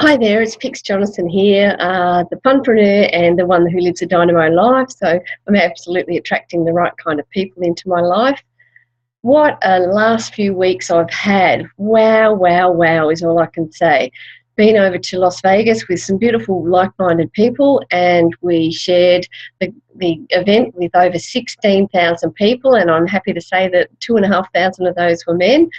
Hi there, it's Pix Jonathan here, the funpreneur and the one who lives a dynamo life. So I'm absolutely attracting the right kind of people into my life. What a last few weeks I've had. Wow, wow, wow is all I can say. Been over to Las Vegas with some beautiful like-minded people, and we shared the event with over 16,000 people, and I'm happy to say that 2,500 of those were men.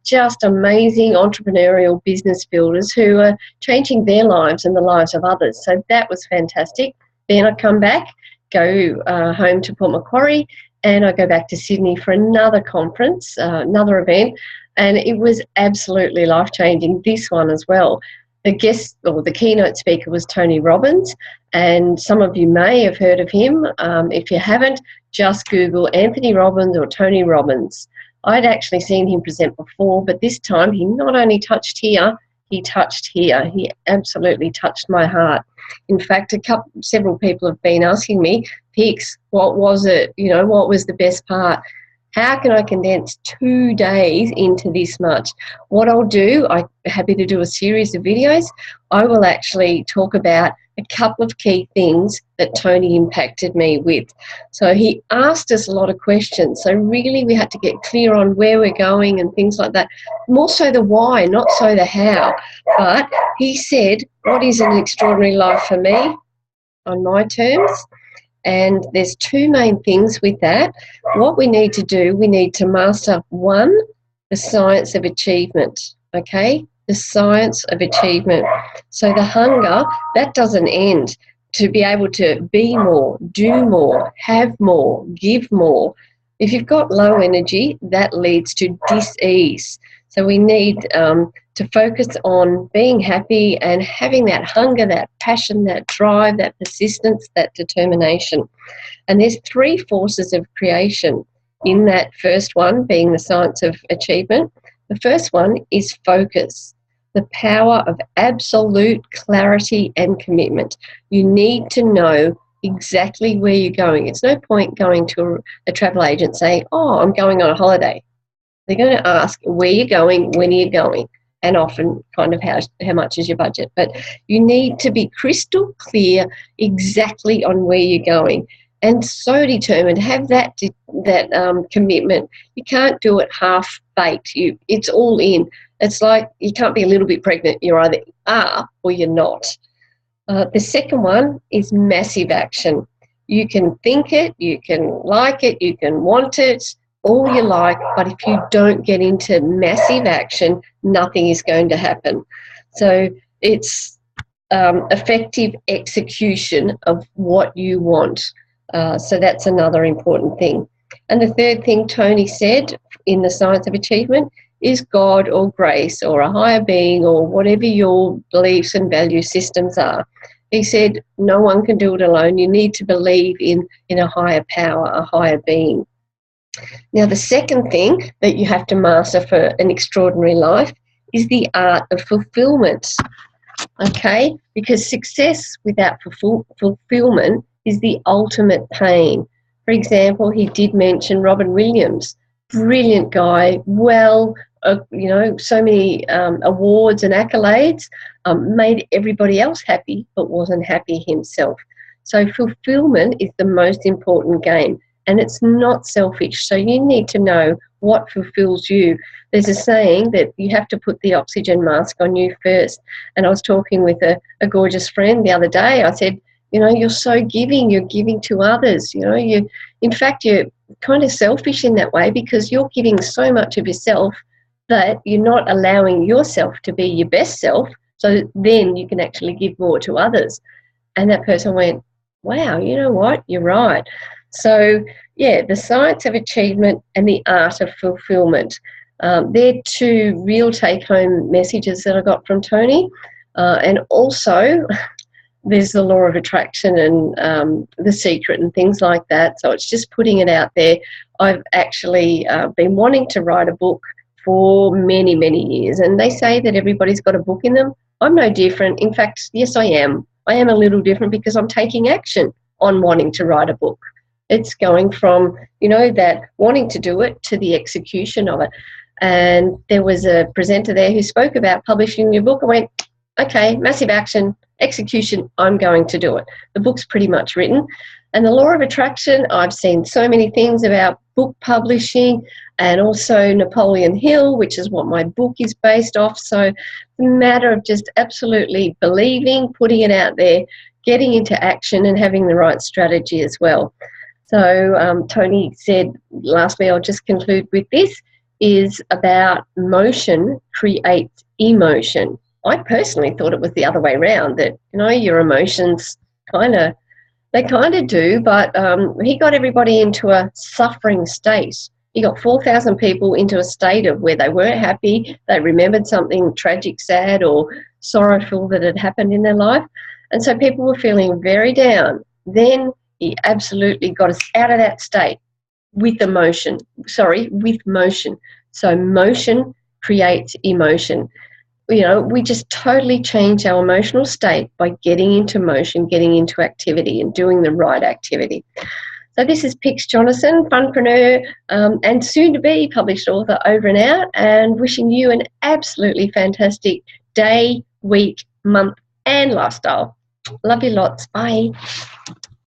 Just amazing entrepreneurial business builders who are changing their lives and the lives of others. So that was fantastic. Then I come back, go home to Port Macquarie, and I go back to Sydney for another conference, another event, and it was absolutely life-changing, this one as well. The guest or the keynote speaker was Tony Robbins, and some of you may have heard of him. If you haven't, just Google Anthony Robbins or Tony Robbins. I'd actually seen him present before, but this time he not only touched here, he touched here. He absolutely touched my heart. In fact, several people have been asking me, Pix, what was it? You know, what was the best part? How can I condense 2 days into this much? What I'll do, I'm happy to do a series of videos. I will actually talk about a couple of key things that Tony impacted me with. So he asked us a lot of questions. So really we had to get clear on where we're going and things like that. More so the why, not so the how. But he said, what is an extraordinary life for me on my terms? And there's two main things with that. What we need to do, we need to master, one, the science of achievement, okay? The science of achievement. So the hunger, that doesn't end. To be able to be more, do more, have more, give more. If you've got low energy, that leads to dis-ease. So we need to focus on being happy and having that hunger, that passion, that drive, that persistence, that determination. And there's three forces of creation in that first one, being the science of achievement. The first one is focus, the power of absolute clarity and commitment. You need to know exactly where you're going. It's no point going to a travel agent saying, oh, I'm going on a holiday. They're going to ask where you're going, when are you going, and often kind of how much is your budget. But you need to be crystal clear exactly on where you're going, and so determined, have that commitment. You can't do it half-baked. It's all in. It's like you can't be a little bit pregnant. You either are or you're not. The second one is massive action. You can think it, you can like it, you can want it, all you like, but if you don't get into massive action, nothing is going to happen. So it's effective execution of what you want. So that's another important thing. And the third thing Tony said in the science of achievement is God or grace or a higher being or whatever your beliefs and value systems are. He said no one can do it alone. You need to believe in a higher power, a higher being. Now, the second thing that you have to master for an extraordinary life is the art of fulfillment, okay? Because success without fulfillment is the ultimate pain. For example, he did mention Robin Williams, brilliant guy, so many awards and accolades, made everybody else happy but wasn't happy himself. So fulfillment is the most important game. And it's not selfish. So you need to know what fulfills you. There's a saying that you have to put the oxygen mask on you first. And I was talking with a gorgeous friend the other day. I said, you're so giving. You're giving to others. In fact, you're kind of selfish in that way because you're giving so much of yourself that you're not allowing yourself to be your best self. So then you can actually give more to others. And that person went, wow, you know what? You're right. So, yeah, the science of achievement and the art of fulfillment. They're two real take-home messages that I got from Tony. And also, there's the law of attraction and the secret and things like that. So it's just putting it out there. I've actually been wanting to write a book for many, many years. And they say that everybody's got a book in them. I'm no different. In fact, yes, I am. I am a little different because I'm taking action on wanting to write a book. It's going from, that wanting to do it to the execution of it. And there was a presenter there who spoke about publishing your book. I went, okay, massive action, execution, I'm going to do it. The book's pretty much written. And the law of attraction, I've seen so many things about book publishing, and also Napoleon Hill, which is what my book is based off. So it's a matter of just absolutely believing, putting it out there, getting into action, and having the right strategy as well. So Tony said, lastly, I'll just conclude with this, is about motion creates emotion. I personally thought it was the other way around, that, your emotions they kind of do, but he got everybody into a suffering state. He got 4,000 people into a state of where they weren't happy, they remembered something tragic, sad, or sorrowful that had happened in their life, and so people were feeling very down. Then he absolutely got us out of that state with motion. So motion creates emotion. We just totally change our emotional state by getting into motion, getting into activity, and doing the right activity. So this is Pix Jonathan, funpreneur, and soon-to-be published author, over and out, and wishing you an absolutely fantastic day, week, month, and lifestyle. Love you lots. Bye.